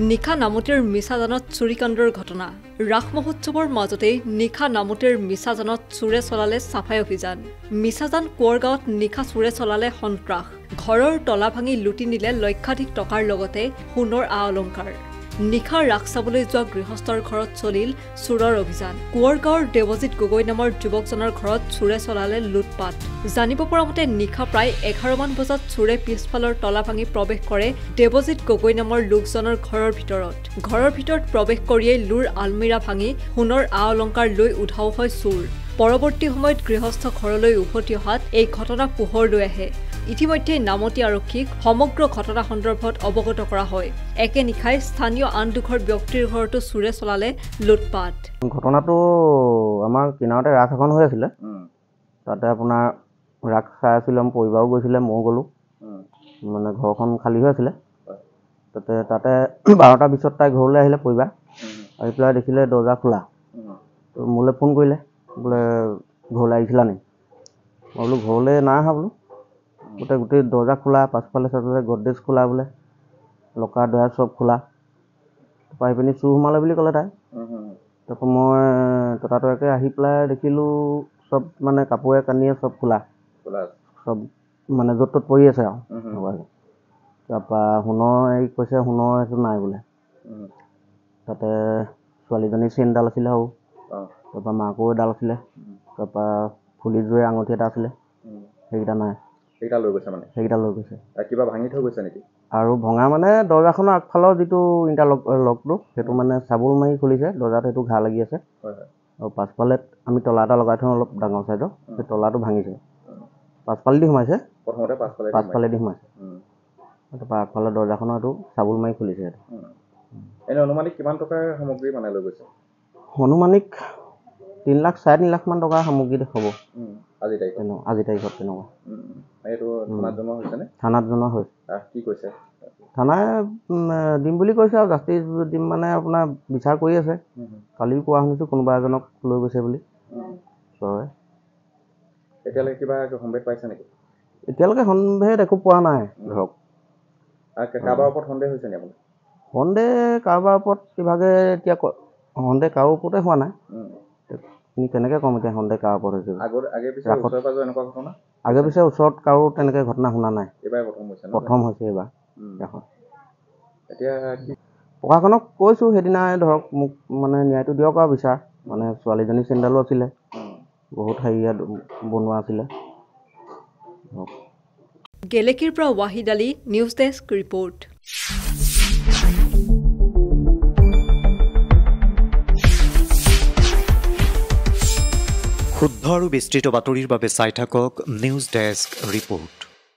নিশা নামতিৰ মিছাজানত চুৰিকাণ্ডৰ ঘটনা ৰাস মহোৎসৱৰ মাজতে নিশা নামতিৰ মিছাজানত চুৰে চলালে সাফাই অভিযান মিছাজান কোৰগাঁৱত নিশা চুৰে চলালে সন্ত্ৰাস ঘৰৰ তলা ভাঙি লুটি নিলে লক্ষাধিক টকাৰ লগতে সোণৰ আলংকাৰ নিশা ৰাস চাবলৈ যোৱা গৃহস্থৰ ঘৰত চলিল চুৰৰ অভিযান কোৰগাঁৱৰ দেৱজিৎ গগৈ নামৰ যুৱকজনৰ ঘৰত চুৰে চলালে লুটপাট জানিব পৰা মতে নিশা প্ৰায় 11 মান বজাত চুৰে পিছফালৰ তলা ভাঙি প্ৰৱেশ কৰে দেৱজিৎ গগৈ নামৰ লোকজনৰ ঘৰৰ ভিতৰত প্ৰৱেশ কৰিয়েই লুৰ আলমিৰা ভাঙি সোণৰ আলংকাৰ লৈ উধাও হয় চুৰ পৰৱৰ্তী সময়ত গৃহস্থ ঘৰলৈ উভতি অহাত এই ঘটনা পোহৰ লৈ আহে ইতিমধ্যে নামতি আৰক্ষীক সমগ্ৰ ঘটনা সন্দৰ্ভত অৱগত কৰা হয় একে নিখাই স্থানীয় আন দুঘৰ ব্যক্তিৰ ঘৰতো চুৰে চলালে লুটপাট ঘটনাটো আমাৰ কিনাৰতে ৰাস এখন হৈ আছিল তাতে আপোনাৰ ৰাস চাই আছিলাম পৰিবাৰো গৈছিলে মই গলো মানে ঘৰখন খালী হৈ আছিল তাতে 12টা 20ত তাই ঘৰলৈ আহিলে পৰিবা আহি পেলাই দেখিলে দৰ্জা খোলা তো মোলৈ ফোন কৰিলে বোলে ঘৰলৈ আহিছিলা নি মই বোলো ঘৰলৈ নাই আহা বোলো গোটেই দৰ্জা খোলা পাছফালে চাইছে গডৰেজ খোলা বোলে লকাৰ দয়া চব খোলা পাই পিনি চুৰ সোমালে বুলি ক'লে তাই তাৰপৰা মই ততাতয়াকে আহি পেলাই দেখিলোঁ চব মানে কাপোৰে কানিয়ে চব খোলা চব মানে য'ত ত'ত পৰি আছে আৰু তাৰপৰা সোণৰ এই কৈছে সোণৰ সেইটো নাই বোলে তাতে ছোৱালীজনীৰ চেইনডাল আছিলে আৰু তাৰপৰা মাকৰো এডাল আছিলে তাৰপৰা ফুলিযোৰে আঙুঠি এটা আছিলে সেইকেইটা নাই সেইটা লৈ গৈছে মানে সেইটা লৈ গৈছে কিবা ভাঙি থৈ গৈছে নেকি আৰু ভঙা মানে দৰ্জাখনৰ আগফালৰ যিটো ইণ্টাৰলকটো সেইটো মানে চাবুল মাৰি খুলিছে দৰ্জাত সেইটো ঘা লাগি আছে আৰু পাছফালে আমি তলা এটা লগাই থওঁ অলপ ডাঙৰ চাইডৰ সেই তলাটো ভাঙিছে পাছফালেদি সোমাইছে প্ৰথমতে পাছফালেদি সোমাইছে তাৰপৰা আগফালৰ দৰ্জাখনৰ এইটো চাবুল মাৰি খুলিছে সেইটো এনে অনুমানিক কিমান টকাৰ সামগ্ৰী মানে লৈ গৈছে অনুমানিক 3 লাখ 3.5 লাখ মান টকাৰ সামগ্ৰী দেখাব আজি তাৰিখত তেনেকুৱা এইটো থানাত জমা হৈছে নে থানাত জমা হৈছে কি কৈছে থানাই দিম বুলি কৈছে আৰু জাষ্টিছ দিম মানে আপোনাৰ বিচাৰ কৰি আছে কালিও কোৱা শুনিছোঁ কোনোবা এজনক লৈ গৈছে বুলি হয় এতিয়ালৈকে কিবা সম্ভেদ পাইছে নেকি এতিয়ালৈকে সম্ভেদ একো পোৱা নাই ধৰক কাৰোবাৰ ওপৰত সন্দেহ হৈছে নি আপুনি সন্দেহ কাৰোবাৰ ওপৰত কিভাগে এতিয়া সন্দেহ কাৰো ওপৰতে হোৱা নাই কেনেকৈ ক'ম এতিয়া সন্দেহ কাৰ ওপৰত হৈছে আগে পিছে ওচৰত কাৰো তেনেকৈ ঘটনা শুনা নাই প্ৰথম হৈছে এইবাৰ প্ৰশাসনক কৈছোঁ সেইদিনাই ধৰক মোক মানে ন্যায়টো দিয়ক আৰু বিচাৰ মানে ছোৱালীজনী চেণ্ডালো আছিলে বহুত হেৰিয়াত বনোৱা আছিলে গেলেকীৰ পৰা Wahid Ali news desk report শুদ্ধ আৰু বিস্তৃত বাতৰিৰ বাবে চাই থাকক নিউজ ডেস্ক ৰিপৰ্ট।